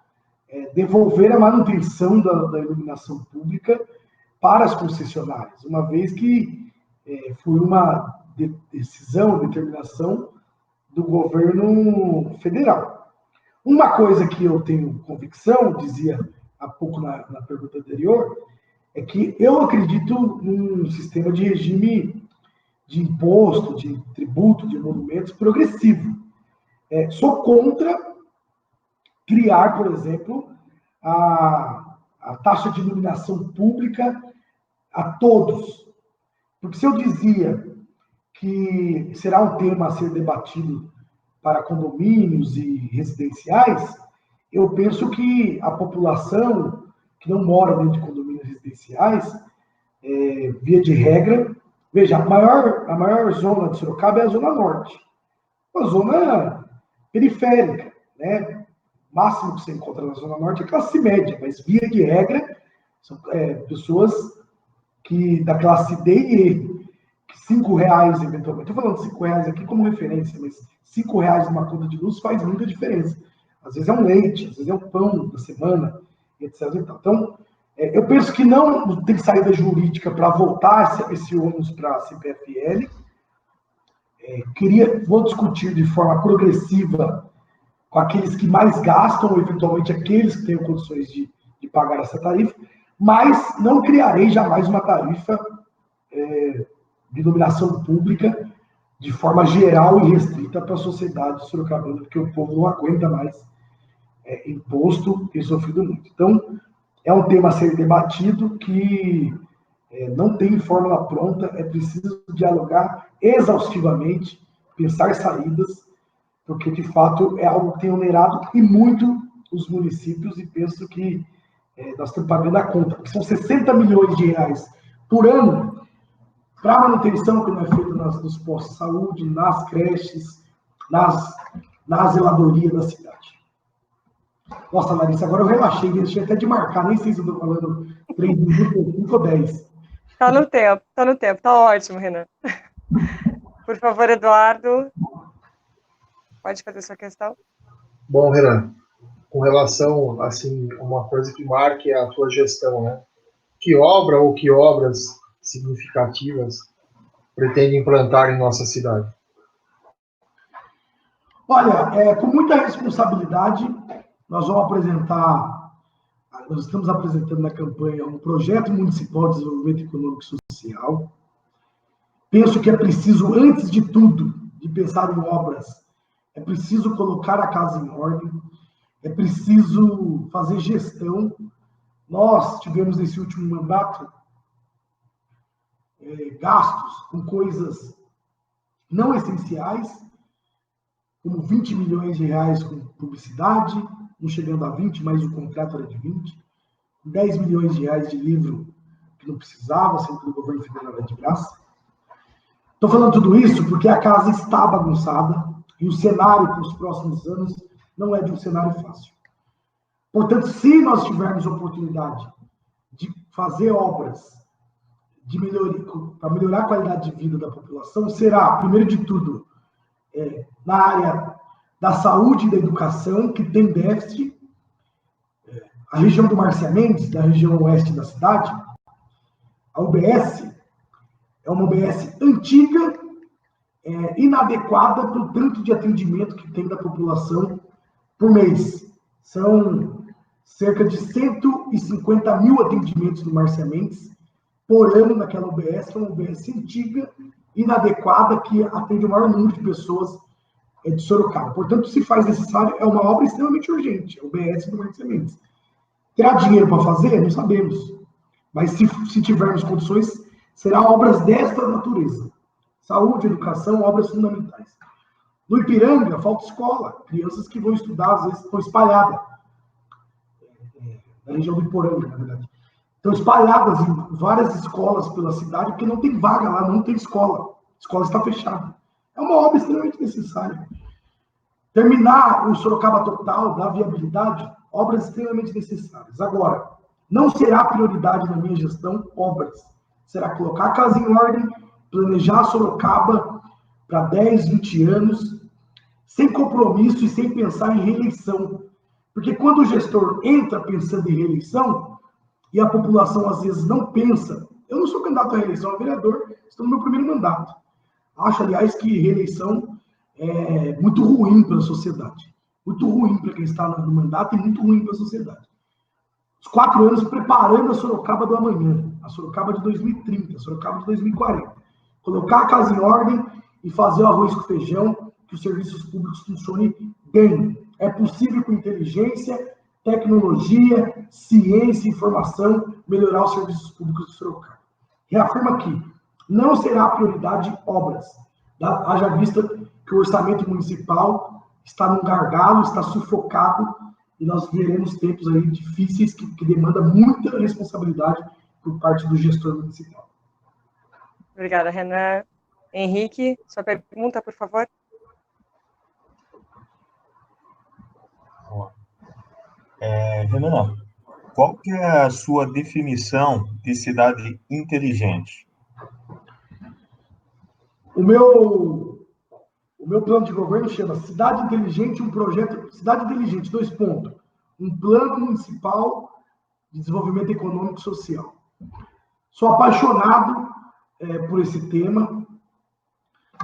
devolver a manutenção da iluminação pública para as concessionárias, uma vez que foi uma decisão, determinação do governo federal. Uma coisa que eu tenho convicção, dizia há pouco na pergunta anterior, é que eu acredito num sistema de regime de imposto, de tributo, de emolumentos progressivo. Sou contra criar, por exemplo, a taxa de iluminação pública a todos. Porque se eu dizia que será um tema a ser debatido para condomínios e residenciais, eu penso que a população que não mora dentro de condomínios residenciais, via de regra, veja, a maior zona de Sorocaba é a Zona Norte, uma zona periférica, né? O máximo que você encontra na Zona Norte é classe média, mas via de regra são pessoas da classe D e E, que R$5, eventualmente, estou falando R$5 aqui como referência, mas R$5 numa conta de luz faz muita diferença. Às vezes é um leite, às vezes é um pão da semana, etc. Então, eu penso que não tem saída jurídica para voltar esse ônus para a CPFL. Vou discutir de forma progressiva com aqueles que mais gastam, ou eventualmente aqueles que tenham condições de pagar essa tarifa, mas não criarei jamais uma tarifa de iluminação pública de forma geral e restrita para a sociedade sorocabana, porque o povo não aguenta mais imposto, tem sofrido muito. Então, é um tema a ser debatido que não tem fórmula pronta, é preciso dialogar exaustivamente, pensar saídas, porque, de fato, é algo que tem onerado e muito os municípios, e penso que nós estamos pagando a conta, porque são R$60 milhões por ano para a manutenção que não é feita nos postos de saúde, nas creches, na zeladoria da cidade. Nossa, Larissa, agora eu relaxei, deixei até de marcar, nem sei se eu estou falando 3 minutos, 5 ou 10. Está no tempo, tá ótimo, Renan. Por favor, Eduardo, pode fazer sua questão? Bom, Renan, com relação, assim, a uma coisa que marque a tua gestão, né? Que obra ou que obras significativas pretende implantar em nossa cidade? Olha, com muita responsabilidade, nós estamos apresentando na campanha um projeto municipal de desenvolvimento econômico e social. Penso que é preciso, antes de tudo, de pensar em obras, é preciso colocar a casa em ordem, é preciso fazer gestão. Nós tivemos nesse último mandato gastos com coisas não essenciais, como R$20 milhões com publicidade, não chegando a 20, mas o contrato era de 20, R$10 milhões de livro que não precisava, sendo que o governo federal era de graça. Estou falando tudo isso porque a casa está bagunçada e o cenário para os próximos anos não é de um cenário fácil. Portanto, se nós tivermos oportunidade de fazer obras para melhorar a qualidade de vida da população, será, primeiro de tudo, na área da saúde e da educação, que tem déficit. A região do Márcia Mendes, da região oeste da cidade, a UBS é uma UBS antiga, inadequada para o tanto de atendimento que tem da população por mês. São cerca de 150 mil atendimentos no Márcia Mendes por ano naquela UBS, que é uma UBS antiga, inadequada que atende o maior número de pessoas de Sorocaba. Portanto, se faz necessário, é uma obra extremamente urgente, é o BS do Martins Sementes. Terá dinheiro para fazer? Não sabemos. Mas se tivermos condições, serão obras desta natureza. Saúde, educação, obras fundamentais. No Ipiranga, falta escola. Crianças que vão estudar, às vezes, estão espalhadas. Na região do Iporanga, na verdade. Estão espalhadas em várias escolas pela cidade, porque não tem vaga lá, não tem escola. A escola está fechada. É uma obra extremamente necessária. Terminar o Sorocaba Total, da viabilidade, obras extremamente necessárias. Agora, não será prioridade na minha gestão obras. Será colocar a casa em ordem, planejar Sorocaba para 10, 20 anos, sem compromisso e sem pensar em reeleição. Porque quando o gestor entra pensando em reeleição, e a população às vezes não pensa, eu não sou candidato à reeleição, eu sou vereador, estou no meu primeiro mandato. Acho, aliás, que reeleição é muito ruim para a sociedade. Muito ruim para quem está no mandato e muito ruim para a sociedade. Os 4 anos preparando a Sorocaba do amanhã, a Sorocaba de 2030, a Sorocaba de 2040. Colocar a casa em ordem e fazer o arroz com feijão, que os serviços públicos funcionem bem. É possível com inteligência, tecnologia, ciência e informação melhorar os serviços públicos de Sorocaba. Reafirmo aqui, não será prioridade obras. Haja vista que o orçamento municipal está num gargalo, está sufocado, e nós veremos tempos aí difíceis que demandam muita responsabilidade por parte do gestor municipal. Obrigada, Renan. Henrique, sua pergunta, por favor. Renan, qual que é a sua definição de cidade inteligente? O meu plano de governo chama Cidade Inteligente, um projeto... Cidade Inteligente, 2 pontos. Um plano municipal de desenvolvimento econômico e social. Sou apaixonado por esse tema.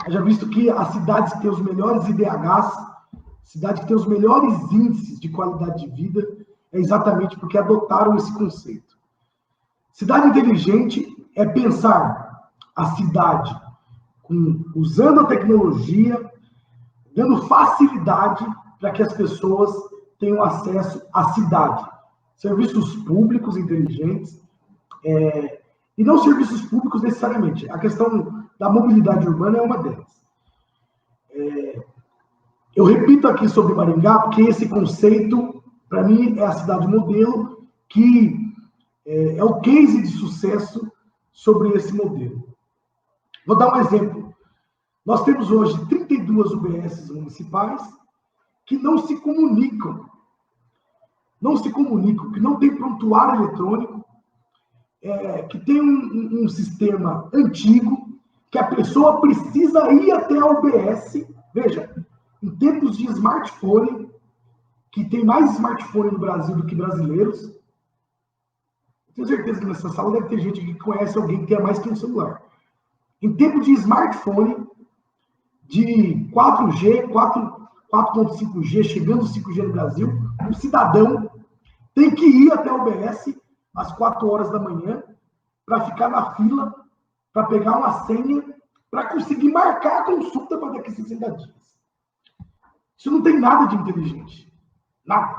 Eu já visto que as cidades que têm os melhores IDHs, cidades que têm os melhores índices de qualidade de vida, é exatamente porque adotaram esse conceito. Cidade inteligente é pensar a cidade usando a tecnologia, dando facilidade para que as pessoas tenham acesso à cidade. Serviços públicos inteligentes, e não serviços públicos necessariamente. A questão da mobilidade urbana é uma delas. Eu repito aqui sobre Maringá, porque esse conceito, para mim, é a cidade modelo, que é o case de sucesso sobre esse modelo. Vou dar um exemplo. Nós temos hoje 32 UBSs municipais que não se comunicam. Que não tem prontuário eletrônico, que tem um sistema antigo, que a pessoa precisa ir até a UBS. Veja, em tempos de smartphone, que tem mais smartphone no Brasil do que brasileiros, tenho certeza que nessa sala deve ter gente que conhece alguém que tem mais que um celular. Em tempo de smartphone, de 4G, 4.5G, chegando 5G no Brasil, o cidadão tem que ir até o UBS às 4 horas da manhã para ficar na fila, para pegar uma senha, para conseguir marcar a consulta para daqui a 60 dias. Isso não tem nada de inteligente. Nada.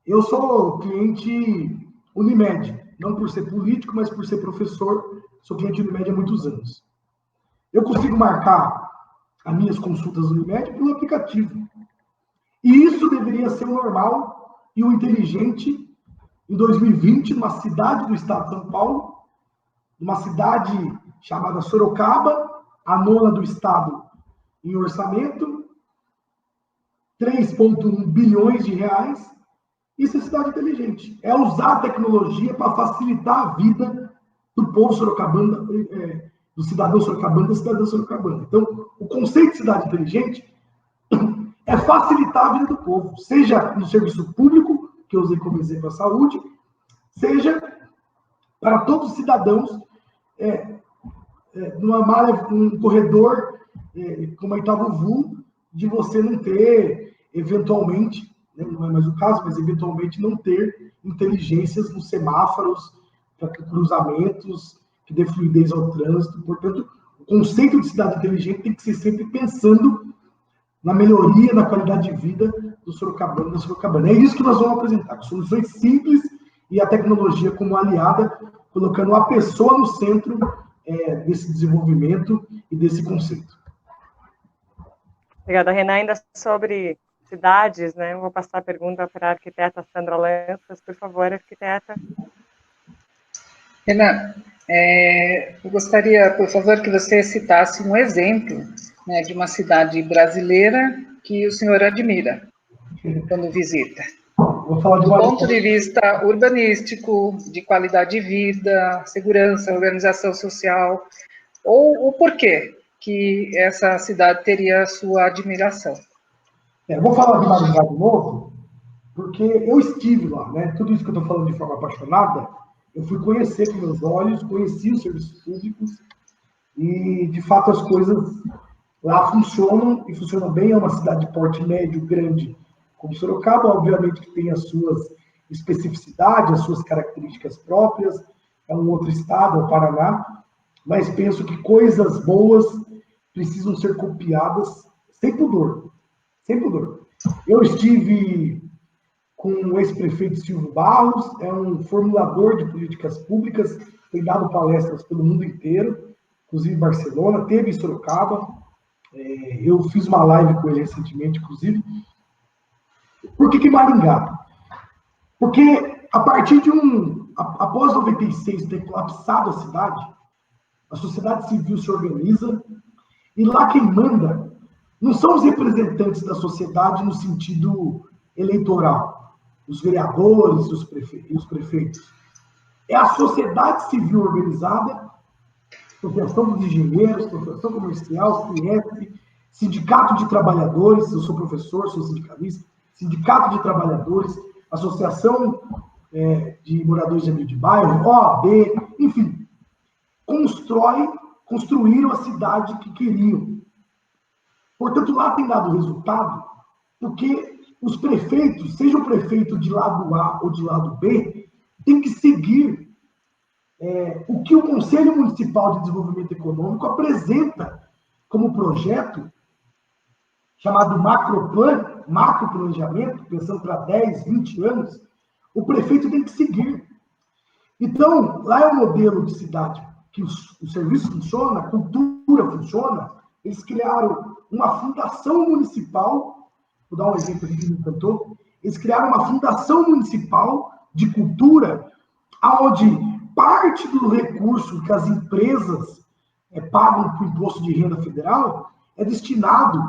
Eu sou cliente Unimed, não por ser político, mas por ser professor. Sou cliente Unimed há muitos anos. Eu consigo marcar as minhas consultas Unimed pelo aplicativo. E isso deveria ser o normal e o inteligente em 2020, numa cidade do estado de São Paulo, numa cidade chamada Sorocaba, a 9ª do estado em orçamento, 3,1 bilhões de reais. Isso é cidade inteligente. É usar a tecnologia para facilitar a vida do povo sorocabano, do cidadão sorocabano, da cidadã sorocabana. Então, o conceito de cidade inteligente é facilitar a vida do povo, seja no serviço público, que eu usei como exemplo a saúde, seja para todos os cidadãos, num corredor como a Itaúvu, de você não ter, eventualmente, não é mais o caso, mas eventualmente não ter inteligências nos semáforos, cruzamentos, que dê fluidez ao trânsito. Portanto, o conceito de cidade inteligente tem que ser sempre pensando na melhoria da qualidade de vida do sorocabano e da sorocabana. É isso que nós vamos apresentar, soluções simples e a tecnologia como aliada, colocando a pessoa no centro desse desenvolvimento e desse conceito. Obrigada, Renan. Ainda sobre cidades, né? Eu vou passar a pergunta para a arquiteta Sandra Lanças. Por favor, arquiteta. Renan, eu gostaria, por favor, que você citasse um exemplo, né, de uma cidade brasileira que o senhor admira quando visita. Vou falar do ponto de vista urbanístico, de qualidade de vida, segurança, organização social, ou o porquê que essa cidade teria a sua admiração. Vou falar de Maringá de novo, porque eu estive lá, né? Tudo isso que eu estou falando de forma apaixonada, eu fui conhecer com meus olhos, conheci os serviços públicos e, de fato, as coisas lá funcionam e funcionam bem. É uma cidade de porte médio, grande, como Sorocaba, obviamente que tem as suas especificidades, as suas características próprias, é um outro estado, é o Paraná, mas penso que coisas boas precisam ser copiadas sem pudor, sem pudor. Eu estive com o ex-prefeito Silvio Barros, é um formulador de políticas públicas, tem dado palestras pelo mundo inteiro, inclusive em Barcelona, teve em Sorocaba, eu fiz uma live com ele recentemente, inclusive. Por que Maringá? Porque a partir de após 96 ter colapsado a cidade, a sociedade civil se organiza e lá quem manda não são os representantes da sociedade no sentido eleitoral, os vereadores e os prefeitos. É a sociedade civil organizada, Associação dos Engenheiros, Associação Comercial, CIEP, Sindicato de Trabalhadores, eu sou professor, sou sindicalista, Sindicato de Trabalhadores, Associação de Moradores de Amigo de Bairro, OAB, enfim, construíram a cidade que queriam. Portanto, lá tem dado resultado, porque os prefeitos, seja o prefeito de lado A ou de lado B, tem que seguir o que o Conselho Municipal de Desenvolvimento Econômico apresenta como projeto, chamado macroplanejamento, pensando para 10, 20 anos, o prefeito tem que seguir. Então, lá é um modelo de cidade que o serviço funciona, a cultura funciona. Eles criaram uma fundação municipal, vou dar um exemplo aqui que me encantou, eles criaram uma fundação municipal de cultura, onde parte do recurso que as empresas pagam para o imposto de renda federal é destinado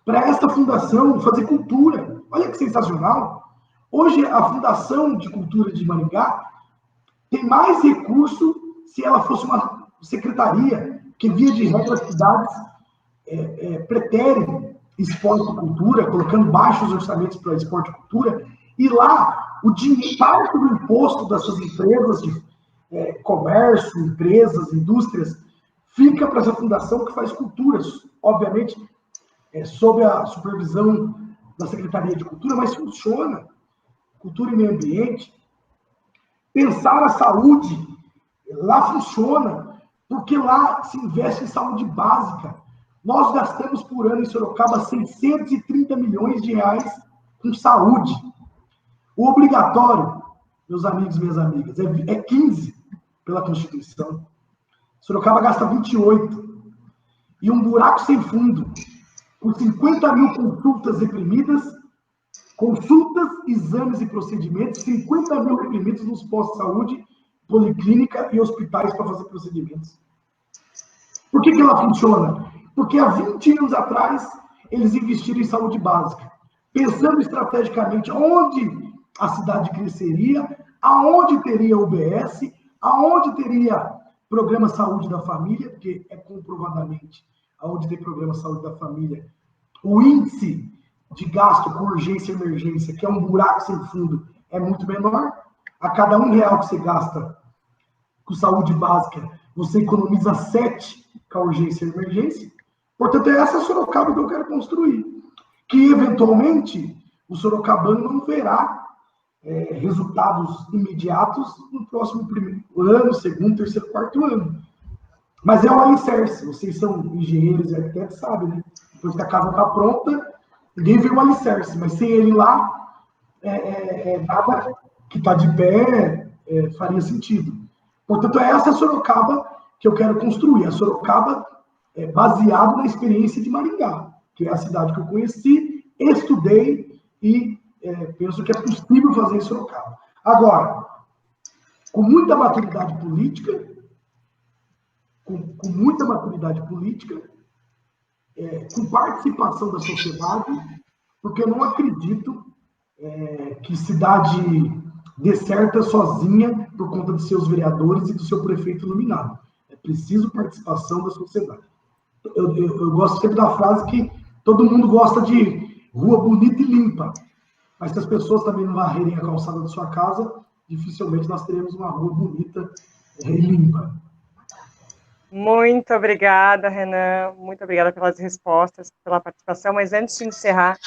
para esta fundação fazer cultura. Olha que sensacional! Hoje, a Fundação de Cultura de Maringá tem mais recurso se ela fosse uma secretaria, que via de regra as cidades preterem esporte e cultura, colocando baixos orçamentos para esporte e cultura, e lá o dinheiro, parte do imposto dessas empresas de comércio, empresas, indústrias, fica para essa fundação que faz culturas, obviamente, sob a supervisão da Secretaria de Cultura, mas funciona. Cultura e meio ambiente. Pensar a saúde, lá funciona, porque lá se investe em saúde básica. Nós gastamos por ano em Sorocaba 630 milhões de reais com saúde. O obrigatório, meus amigos e minhas amigas, é 15 pela Constituição. Sorocaba gasta 28. E um buraco sem fundo, com 50 mil consultas reprimidas, consultas, exames e procedimentos, 50 mil reprimidos nos postos de saúde, policlínica e hospitais para fazer procedimentos. Por que ela funciona? Porque há 20 anos atrás, eles investiram em saúde básica, pensando estrategicamente onde a cidade cresceria, aonde teria UBS, aonde teria programa Saúde da Família, porque é comprovadamente aonde tem programa Saúde da Família, o índice de gasto com urgência e emergência, que é um buraco sem fundo, é muito menor. A cada R$1 que você gasta com saúde básica, você economiza 7 com a urgência e emergência. Portanto, é essa Sorocaba que eu quero construir. Que, eventualmente, o sorocabano não verá resultados imediatos no próximo primeiro ano, segundo, terceiro, quarto ano. Mas é um alicerce. Vocês são engenheiros e arquitetos, sabem, né? Depois que a casa está pronta, ninguém vê o alicerce, mas sem ele lá, nada que está de pé faria sentido. Portanto, é essa Sorocaba que eu quero construir. A Sorocaba baseado na experiência de Maringá, que é a cidade que eu conheci, estudei e penso que é possível fazer em Sorocaba. Agora, com muita maturidade política, com participação da sociedade, porque eu não acredito que cidade dê certo sozinha por conta de seus vereadores e do seu prefeito iluminado. É preciso participação da sociedade. Eu gosto sempre da frase que todo mundo gosta de rua bonita e limpa, mas se as pessoas também não varrerem a calçada da sua casa, dificilmente nós teremos uma rua bonita e limpa. Muito obrigada, Renan. Muito obrigada pelas respostas, pela participação. Mas antes de encerrar,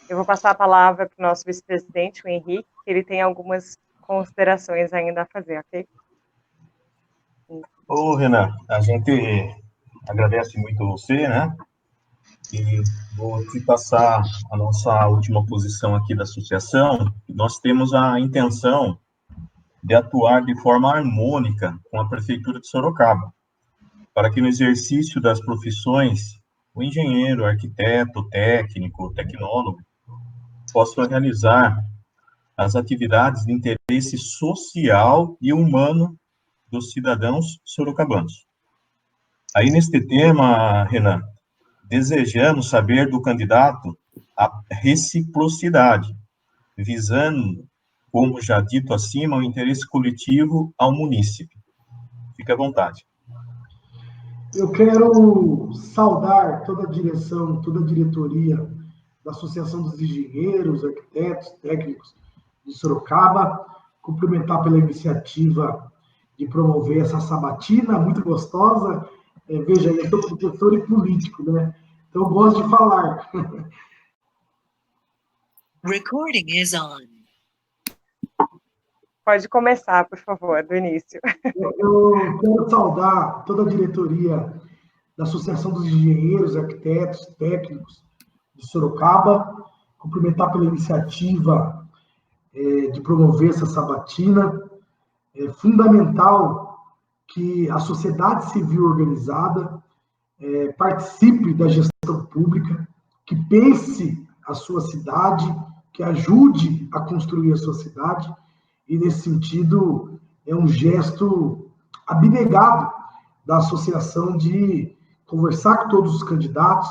eu vou passar a palavra para o nosso vice-presidente, o Henrique, que ele tem algumas considerações ainda a fazer, ok? Ô, Renan, a gente agradece muito você, né? E vou te passar a nossa última posição aqui da associação. Nós temos a intenção de atuar de forma harmônica com a Prefeitura de Sorocaba, para que no exercício das profissões, o engenheiro, o arquiteto, o técnico, o tecnólogo, possam realizar as atividades de interesse social e humano dos cidadãos sorocabanos. Aí, neste tema, Renan, desejamos saber do candidato a reciprocidade, visando, como já dito acima, o interesse coletivo ao munícipe. Fique à vontade. Eu quero saudar toda a direção, toda a diretoria da Associação dos Engenheiros, Arquitetos, Técnicos de Sorocaba, cumprimentar pela iniciativa de promover essa sabatina muito gostosa. Veja, eu sou professor e político, né? Então eu gosto de falar. Recording is on. Pode começar, por favor, do início. Eu quero saudar toda a diretoria da Associação dos Engenheiros, Arquitetos, Técnicos de Sorocaba, cumprimentar pela iniciativa de promover essa sabatina. É fundamental que a sociedade civil organizada participe da gestão pública, que pense a sua cidade, que ajude a construir a sua cidade, e nesse sentido é um gesto abnegado da associação de conversar com todos os candidatos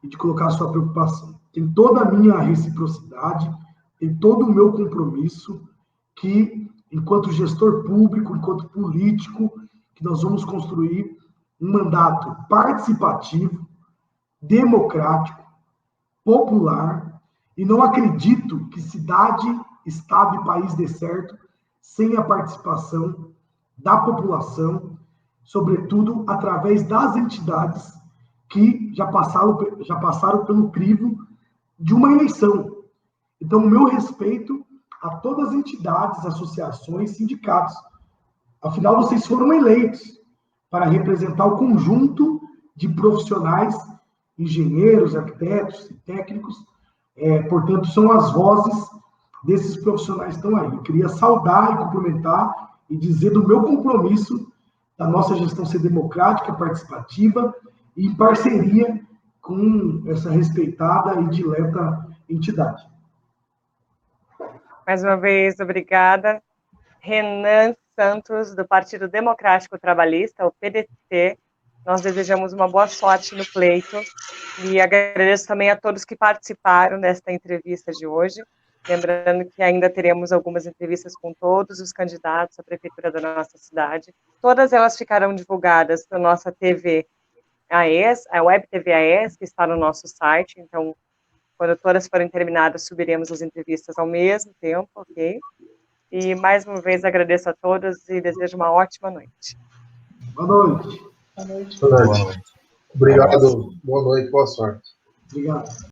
e de colocar a sua preocupação. Tem toda a minha reciprocidade, tem todo o meu compromisso que, enquanto gestor público, enquanto político, que nós vamos construir um mandato participativo, democrático, popular, e não acredito que cidade, estado e país dê certo sem a participação da população, sobretudo através das entidades que já passaram pelo crivo de uma eleição. Então, o meu respeito a todas as entidades, associações, sindicatos. Afinal, vocês foram eleitos para representar o conjunto de profissionais, engenheiros, arquitetos e técnicos. Portanto, são as vozes desses profissionais que estão aí. Eu queria saudar e cumprimentar e dizer do meu compromisso da nossa gestão ser democrática, participativa e em parceria com essa respeitada e dileta entidade. Mais uma vez, obrigada. Renan Santos, do Partido Democrático Trabalhista, o PDT. Nós desejamos uma boa sorte no pleito e agradeço também a todos que participaram desta entrevista de hoje. Lembrando que ainda teremos algumas entrevistas com todos os candidatos à prefeitura da nossa cidade. Todas elas ficarão divulgadas na nossa TV AES, a Web TV AES, que está no nosso site. Então, quando todas forem terminadas, subiremos as entrevistas ao mesmo tempo, ok? E, mais uma vez, agradeço a todos e desejo uma ótima noite. Boa noite. Boa noite. Obrigado. Boa noite. Boa sorte. Obrigado.